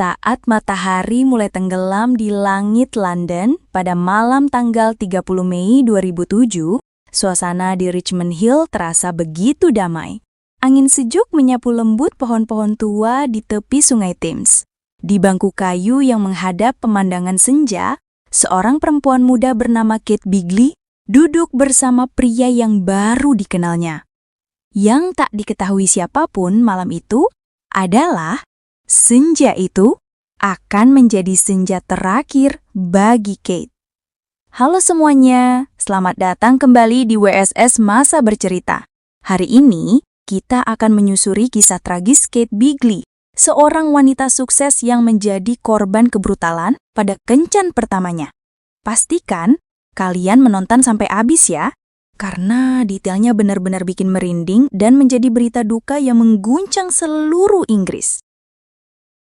Saat matahari mulai tenggelam di langit London pada malam tanggal 30 Mei 2007, suasana di Richmond Hill terasa begitu damai. Angin sejuk menyapu lembut pohon-pohon tua di tepi sungai Thames. Di bangku kayu yang menghadap pemandangan senja, seorang perempuan muda bernama Kate Bigley duduk bersama pria yang baru dikenalnya. Yang tak diketahui siapapun malam itu adalah senja itu akan menjadi senja terakhir bagi Kate. Halo semuanya, selamat datang kembali di WSS Masa Bercerita. Hari ini, kita akan menyusuri kisah tragis Kate Bigley, seorang wanita sukses yang menjadi korban kebrutalan pada kencan pertamanya. Pastikan kalian menonton sampai habis ya, karena detailnya benar-benar bikin merinding dan menjadi berita duka yang mengguncang seluruh Inggris.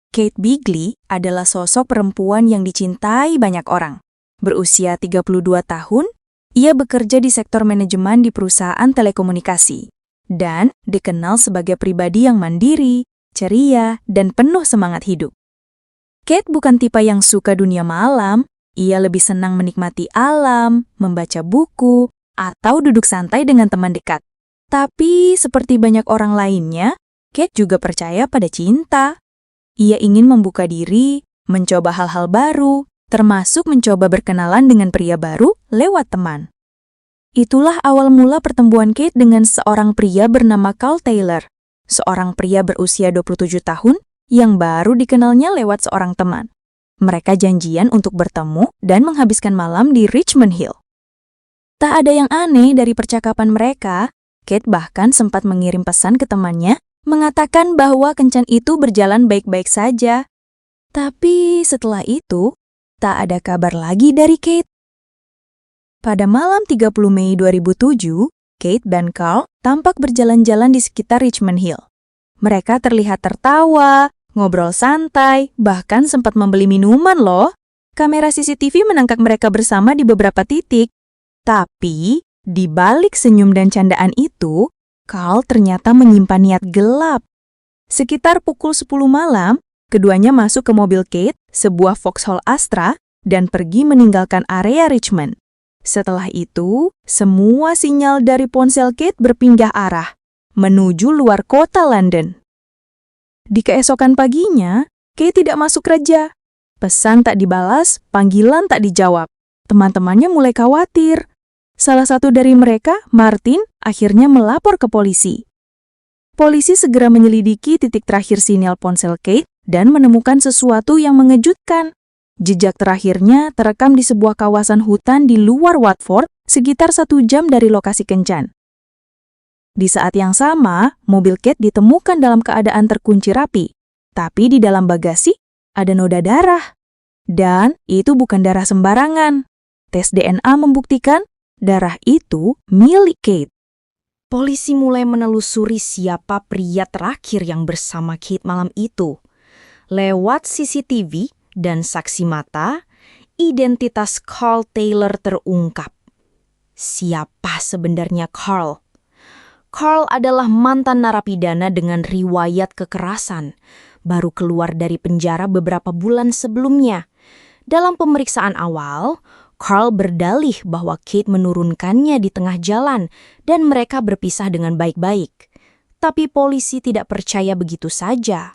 Kate Bigley adalah sosok perempuan yang dicintai banyak orang. Berusia 32 tahun, ia bekerja di sektor manajemen di perusahaan telekomunikasi dan dikenal sebagai pribadi yang mandiri, ceria, dan penuh semangat hidup. Kate bukan tipe yang suka dunia malam, ia lebih senang menikmati alam, membaca buku, atau duduk santai dengan teman dekat. Tapi seperti banyak orang lainnya, Kate juga percaya pada cinta. Ia ingin membuka diri, mencoba hal-hal baru, termasuk mencoba berkenalan dengan pria baru lewat teman. Itulah awal mula pertemuan Kate dengan seorang pria bernama Carl Taylor, seorang pria berusia 27 tahun yang baru dikenalnya lewat seorang teman. Mereka janjian untuk bertemu dan menghabiskan malam di Richmond Hill. Tak ada yang aneh dari percakapan mereka. Kate bahkan sempat mengirim pesan ke temannya mengatakan bahwa kencan itu berjalan baik-baik saja. Tapi setelah itu, tak ada kabar lagi dari Kate. Pada malam 30 Mei 2007, Kate dan Carl tampak berjalan-jalan di sekitar Richmond Hill. Mereka terlihat tertawa, ngobrol santai, bahkan sempat membeli minuman loh. Kamera CCTV menangkap mereka bersama di beberapa titik. Tapi, di balik senyum dan candaan itu, Carl ternyata menyimpan niat gelap. Sekitar pukul 10 malam, keduanya masuk ke mobil Kate, sebuah Vauxhall Astra, dan pergi meninggalkan area Richmond. Setelah itu, semua sinyal dari ponsel Kate berpindah arah, menuju luar kota London. Di keesokan paginya, Kate tidak masuk kerja. Pesan tak dibalas, panggilan tak dijawab. Teman-temannya mulai khawatir. Salah satu dari mereka, Martin, akhirnya melapor ke polisi. Polisi segera menyelidiki titik terakhir sinyal ponsel Kate dan menemukan sesuatu yang mengejutkan. Jejak terakhirnya terekam di sebuah kawasan hutan di luar Watford, sekitar 1 jam dari lokasi kencan. Di saat yang sama, mobil Kate ditemukan dalam keadaan terkunci rapi. Tapi di dalam bagasi ada noda darah. Dan itu bukan darah sembarangan. Tes DNA membuktikan darah itu milik Kate. Polisi mulai menelusuri siapa pria terakhir yang bersama Kate malam itu. Lewat CCTV dan saksi mata, identitas Carl Taylor terungkap. Siapa sebenarnya Carl? Carl adalah mantan narapidana dengan riwayat kekerasan. Baru keluar dari penjara beberapa bulan sebelumnya. Dalam pemeriksaan awal, Carl berdalih bahwa Kate menurunkannya di tengah jalan dan mereka berpisah dengan baik-baik. Tapi polisi tidak percaya begitu saja.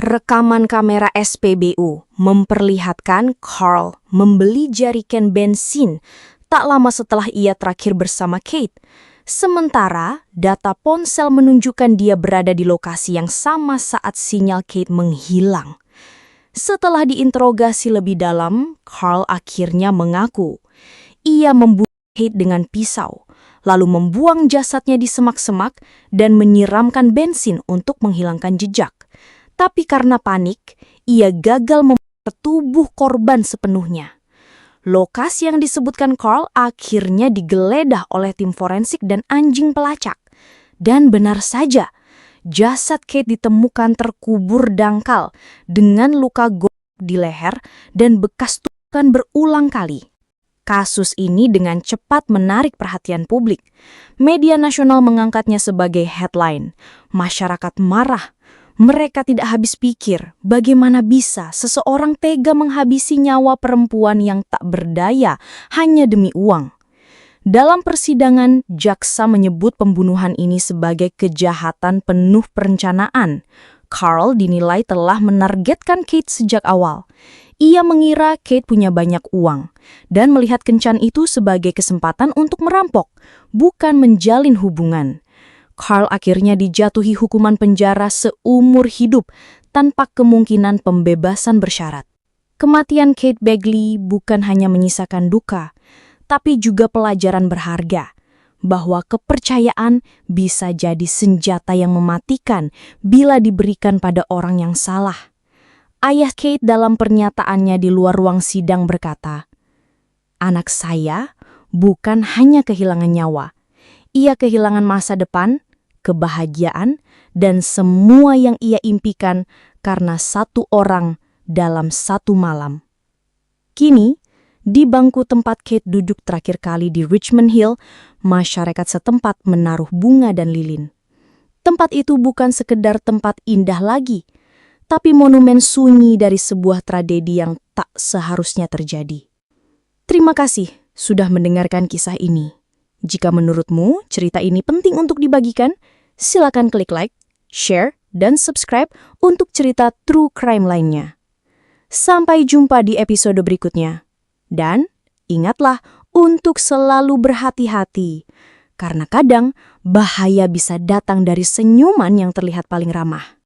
Rekaman kamera SPBU memperlihatkan Carl membeli jerigen bensin tak lama setelah ia terakhir bersama Kate. Sementara data ponsel menunjukkan dia berada di lokasi yang sama saat sinyal Kate menghilang. Setelah diinterogasi lebih dalam, Carl akhirnya mengaku. Ia membunuh Kate dengan pisau, lalu membuang jasadnya di semak-semak dan menyiramkan bensin untuk menghilangkan jejak. Tapi karena panik, ia gagal membakar tubuh korban sepenuhnya. Lokasi yang disebutkan Carl akhirnya digeledah oleh tim forensik dan anjing pelacak. Dan benar saja, jasad Kate ditemukan terkubur dangkal dengan luka gosok di leher dan bekas tusukan berulang kali. Kasus ini dengan cepat menarik perhatian publik. Media nasional mengangkatnya sebagai headline. Masyarakat marah. Mereka tidak habis pikir bagaimana bisa seseorang tega menghabisi nyawa perempuan yang tak berdaya hanya demi uang. Dalam persidangan, jaksa menyebut pembunuhan ini sebagai kejahatan penuh perencanaan. Carl dinilai telah menargetkan Kate sejak awal. Ia mengira Kate punya banyak uang dan melihat kencan itu sebagai kesempatan untuk merampok, bukan menjalin hubungan. Carl akhirnya dijatuhi hukuman penjara seumur hidup tanpa kemungkinan pembebasan bersyarat. Kematian Kate Begley bukan hanya menyisakan duka, tapi juga pelajaran berharga bahwa kepercayaan bisa jadi senjata yang mematikan bila diberikan pada orang yang salah. Ayah Kate dalam pernyataannya di luar ruang sidang berkata, "Anak saya bukan hanya kehilangan nyawa, ia kehilangan masa depan, kebahagiaan, dan semua yang ia impikan karena satu orang dalam satu malam." Kini, di bangku tempat Kate duduk terakhir kali di Richmond Hill, masyarakat setempat menaruh bunga dan lilin. Tempat itu bukan sekedar tempat indah lagi, tapi monumen sunyi dari sebuah tragedi yang tak seharusnya terjadi. Terima kasih sudah mendengarkan kisah ini. Jika menurutmu cerita ini penting untuk dibagikan, silakan klik like, share, dan subscribe untuk cerita true crime lainnya. Sampai jumpa di episode berikutnya. Dan ingatlah untuk selalu berhati-hati, karena kadang bahaya bisa datang dari senyuman yang terlihat paling ramah.